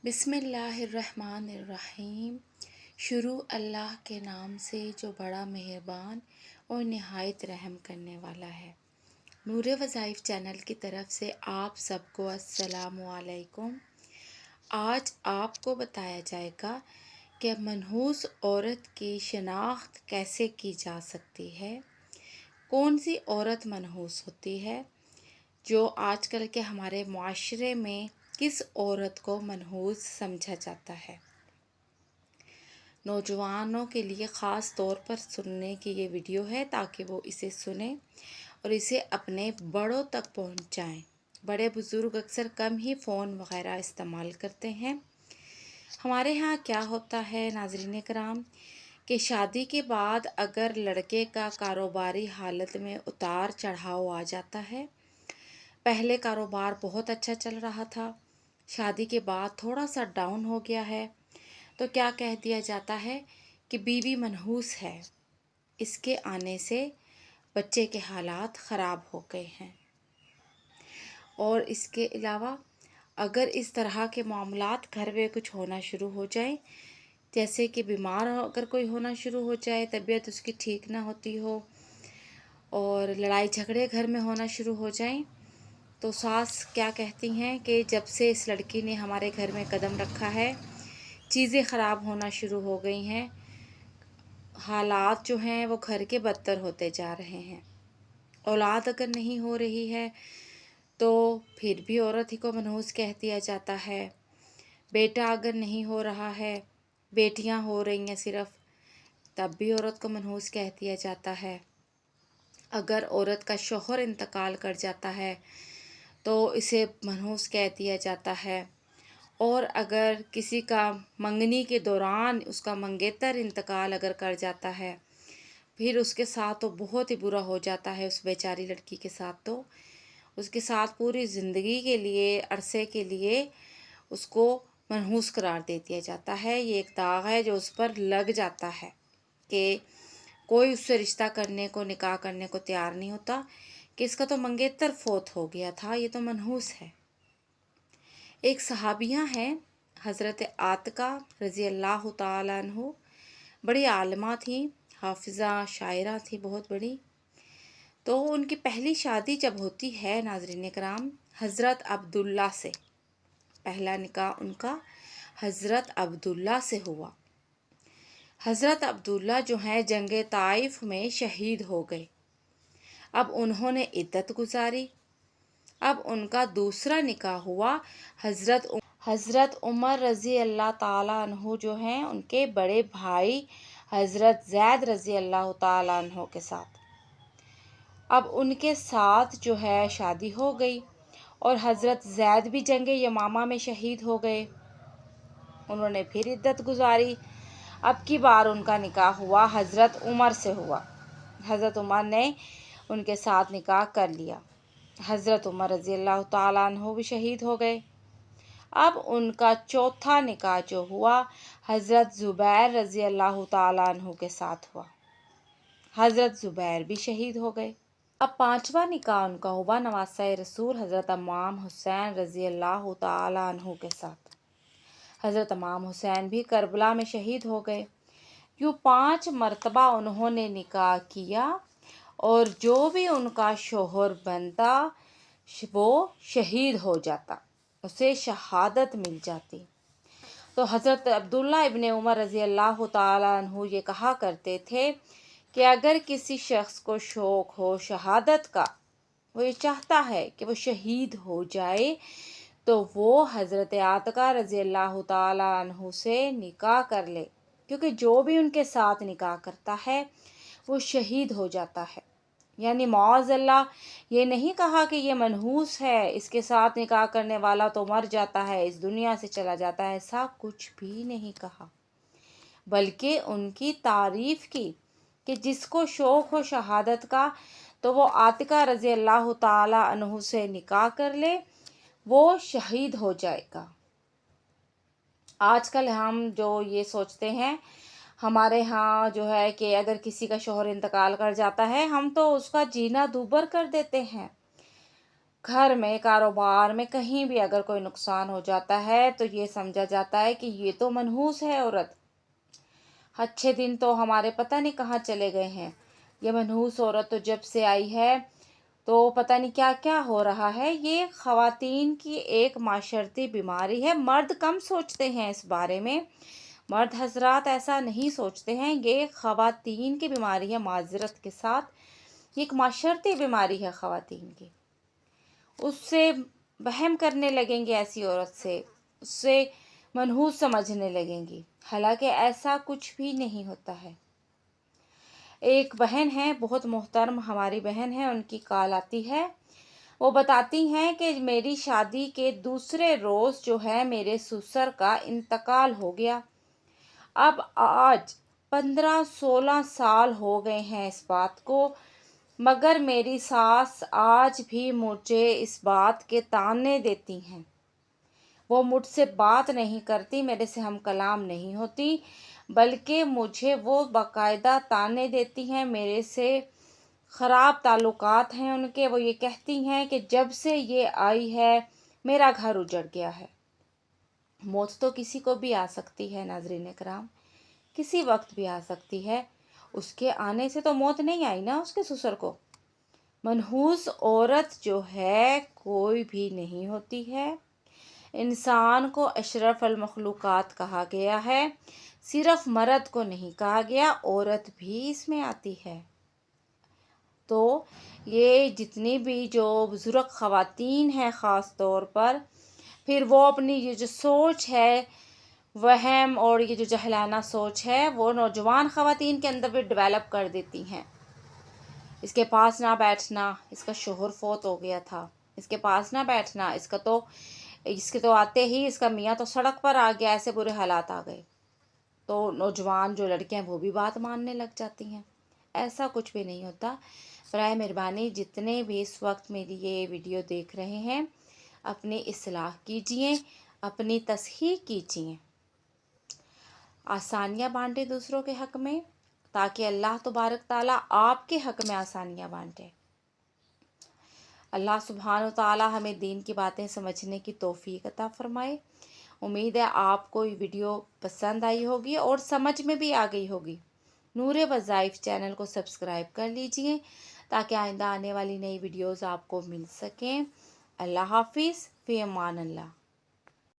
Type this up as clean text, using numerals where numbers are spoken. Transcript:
بسم اللہ الرحمن الرحیم۔ شروع اللہ کے نام سے جو بڑا مہربان اور نہایت رحم کرنے والا ہے۔ نور وظائف چینل کی طرف سے آپ سب کو السلام علیکم۔ آج آپ کو بتایا جائے گا کہ منحوس عورت کی شناخت کیسے کی جا سکتی ہے۔ کون سی عورت منحوس ہوتی ہے؟ جو آج کل کے ہمارے معاشرے میں کس عورت کو منحوس سمجھا جاتا ہے۔ نوجوانوں کے لیے خاص طور پر سننے کی یہ ویڈیو ہے تاکہ وہ اسے سنیں اور اسے اپنے بڑوں تک پہنچائیں۔ بڑے بزرگ اکثر کم ہی فون وغیرہ استعمال کرتے ہیں۔ ہمارے ہاں کیا ہوتا ہے ناظرین کرام کہ شادی کے بعد اگر لڑکے کا کاروباری حالت میں اتار چڑھاؤ آ جاتا ہے، پہلے کاروبار بہت اچھا چل رہا تھا، شادی کے بعد تھوڑا سا ڈاؤن ہو گیا ہے، تو کیا کہہ دیا جاتا ہے کہ بیوی منحوس ہے، اس کے آنے سے بچے کے حالات خراب ہو گئے ہیں۔ اور اس کے علاوہ اگر اس طرح کے معاملات گھر میں کچھ ہونا شروع ہو جائیں، جیسے کہ بیمار اگر کوئی ہونا شروع ہو جائے، طبیعت اس کی ٹھیک نہ ہوتی ہو اور لڑائی جھگڑے گھر میں ہونا شروع ہو جائیں، تو ساس کیا کہتی ہیں کہ جب سے اس لڑکی نے ہمارے گھر میں قدم رکھا ہے، چیزیں خراب ہونا شروع ہو گئی ہیں، حالات جو ہیں وہ گھر کے بدتر ہوتے جا رہے ہیں۔ اولاد اگر نہیں ہو رہی ہے تو پھر بھی عورت ہی کو منحوس کہہ دیا جاتا ہے۔ بیٹا اگر نہیں ہو رہا ہے، بیٹیاں ہو رہی ہیں صرف، تب بھی عورت کو منحوس کہہ دیا جاتا ہے۔ اگر عورت کا شوہر انتقال کر جاتا ہے تو اسے منحوس کہہ دیا جاتا ہے، اور اگر کسی کا منگنی کے دوران اس کا منگیتر انتقال اگر کر جاتا ہے، پھر اس کے ساتھ تو بہت ہی برا ہو جاتا ہے اس بیچاری لڑکی کے ساتھ، تو اس کے ساتھ پوری زندگی کے لیے، عرصے کے لیے اس کو منحوس قرار دے دیا جاتا ہے۔ یہ ایک داغ ہے جو اس پر لگ جاتا ہے کہ کوئی اس سے رشتہ کرنے کو، نکاح کرنے کو تیار نہیں ہوتا کہ اس کا تو منگیتر فوت ہو گیا تھا، یہ تو منحوس ہے۔ ایک صحابیہ ہیں حضرت عاتقہ رضی اللہ تعالیٰ عنہ، بڑی عالمہ تھیں، حافظہ، شاعرہ تھی بہت بڑی۔ تو ان کی پہلی شادی جب ہوتی ہے ناظرین کرام حضرت عبداللہ سے، پہلا نکاح ان کا حضرت عبداللہ سے ہوا۔ حضرت عبداللہ جو ہیں جنگ طائف میں شہید ہو گئے۔ اب انہوں نے عدت گزاری۔ اب ان کا دوسرا نکاح ہوا حضرت عمر رضی اللہ تعالیٰ عنہ جو ہیں ان کے بڑے بھائی حضرت زید رضی اللہ تعالیٰ عنہ کے ساتھ۔ اب ان کے ساتھ جو ہے شادی ہو گئی اور حضرت زید بھی جنگ یمامہ میں شہید ہو گئے۔ انہوں نے پھر عدت گزاری۔ اب کی بار ان کا نکاح ہوا حضرت عمر سے ہوا۔ حضرت عمر نے ان کے ساتھ نکاح کر لیا۔ حضرت عمر رضی اللہ تعالیٰ عنہ بھی شہید ہو گئے۔ اب ان کا چوتھا نکاح جو ہوا حضرت زبیر رضی اللہ تعالیٰ عنہ کے ساتھ ہوا۔ حضرت زبیر بھی شہید ہو گئے۔ اب پانچواں نکاح ان کا ہوا نواسہ رسول حضرت امام حسین رضی اللہ تعالیٰ عنہ کے ساتھ۔ حضرت امام حسین بھی کربلا میں شہید ہو گئے۔ یوں 5 مرتبہ انہوں نے نکاح کیا اور جو بھی ان کا شوہر بنتا وہ شہید ہو جاتا، اسے شہادت مل جاتی۔ تو حضرت عبداللہ ابن عمر رضی اللہ تعالیٰ عنہ یہ کہا کرتے تھے کہ اگر کسی شخص کو شوق ہو شہادت کا، وہ یہ چاہتا ہے کہ وہ شہید ہو جائے، تو وہ حضرت عاتقہ رضی اللہ تعالیٰ عنہ سے نکاح کر لے، کیونکہ جو بھی ان کے ساتھ نکاح کرتا ہے وہ شہید ہو جاتا ہے۔ یعنی معاذ اللہ یہ نہیں کہا کہ یہ منحوس ہے، اس کے ساتھ نکاح کرنے والا تو مر جاتا ہے، اس دنیا سے چلا جاتا ہے، ایسا کچھ بھی نہیں کہا، بلکہ ان کی تعریف کی کہ جس کو شوق ہو شہادت کا تو وہ عاتقہ رضی اللہ تعالیٰ عنہ سے نکاح کر لے، وہ شہید ہو جائے گا۔ آج کل ہم جو یہ سوچتے ہیں، ہمارے ہاں جو ہے کہ اگر کسی کا شوہر انتقال کر جاتا ہے ہم تو اس کا جینا دوبر کر دیتے ہیں، گھر میں، کاروبار میں، کہیں بھی اگر کوئی نقصان ہو جاتا ہے تو یہ سمجھا جاتا ہے کہ یہ تو منحوس ہے عورت، اچھے دن تو ہمارے پتہ نہیں کہاں چلے گئے ہیں، یہ منحوس عورت تو جب سے آئی ہے تو پتہ نہیں کیا کیا ہو رہا ہے۔ یہ خواتین کی ایک معاشرتی بیماری ہے، مرد کم سوچتے ہیں اس بارے میں، مرد حضرات ایسا نہیں سوچتے ہیں، یہ خواتین کی بیماری ہے، معذرت کے ساتھ یہ ایک معاشرتی بیماری ہے خواتین کی۔ اس سے وہم کرنے لگیں گے، ایسی عورت سے اس سے منحوس سمجھنے لگیں گی، حالانکہ ایسا کچھ بھی نہیں ہوتا ہے۔ ایک بہن ہے، بہت محترم ہماری بہن ہے، ان کی کال آتی ہے، وہ بتاتی ہیں کہ میری شادی کے دوسرے روز جو ہے میرے سسر کا انتقال ہو گیا۔ اب آج 15-16 سال ہو گئے ہیں اس بات کو، مگر میری ساس آج بھی مجھے اس بات کے طعنے دیتی ہیں، وہ مجھ سے بات نہیں کرتی، میرے سے ہم کلام نہیں ہوتی، بلکہ مجھے وہ باقاعدہ طعنے دیتی ہیں، میرے سے خراب تعلقات ہیں ان کے۔ وہ یہ کہتی ہیں کہ جب سے یہ آئی ہے میرا گھر اجڑ گیا ہے۔ موت تو کسی کو بھی آ سکتی ہے ناظرین کرام، کسی وقت بھی آ سکتی ہے، اس کے آنے سے تو موت نہیں آئی نا اس کے سسر کو۔ منحوس عورت جو ہے کوئی بھی نہیں ہوتی ہے، انسان کو اشرف المخلوقات کہا گیا ہے، صرف مرد کو نہیں کہا گیا، عورت بھی اس میں آتی ہے۔ تو یہ جتنی بھی جو بزرگ خواتین ہیں خاص طور پر، پھر وہ اپنی یہ جو سوچ ہے، وہم اور یہ جو جہلانہ سوچ ہے، وہ نوجوان خواتین کے اندر بھی ڈیولپ کر دیتی ہیں۔ اس کے پاس نہ بیٹھنا، اس کا شوہر فوت ہو گیا تھا، اس کے پاس نہ بیٹھنا، اس کے تو آتے ہی اس کا میاں تو سڑک پر آ گیا، ایسے برے حالات آ گئے، تو نوجوان جو لڑکیاں وہ بھی بات ماننے لگ جاتی ہیں۔ ایسا کچھ بھی نہیں ہوتا۔ برائے مہربانی جتنے بھی اس وقت میری یہ ویڈیو دیکھ رہے ہیں، اپنی اصلاح کیجئے، اپنی تصحیح کیجئے، آسانیاں بانٹے دوسروں کے حق میں، تاکہ اللہ تبارک تعالیٰ آپ کے حق میں آسانیاں بانٹے۔ اللہ سبحانہ و تعالیٰ ہمیں دین کی باتیں سمجھنے کی توفیق عطا فرمائے۔ امید ہے آپ کو یہ ویڈیو پسند آئی ہوگی اور سمجھ میں بھی آ گئی ہوگی۔ نور وظائف چینل کو سبسکرائب کر لیجئے تاکہ آئندہ آنے والی نئی ویڈیوز آپ کو مل سکیں۔ اللہ حافظ، فی امان اللہ۔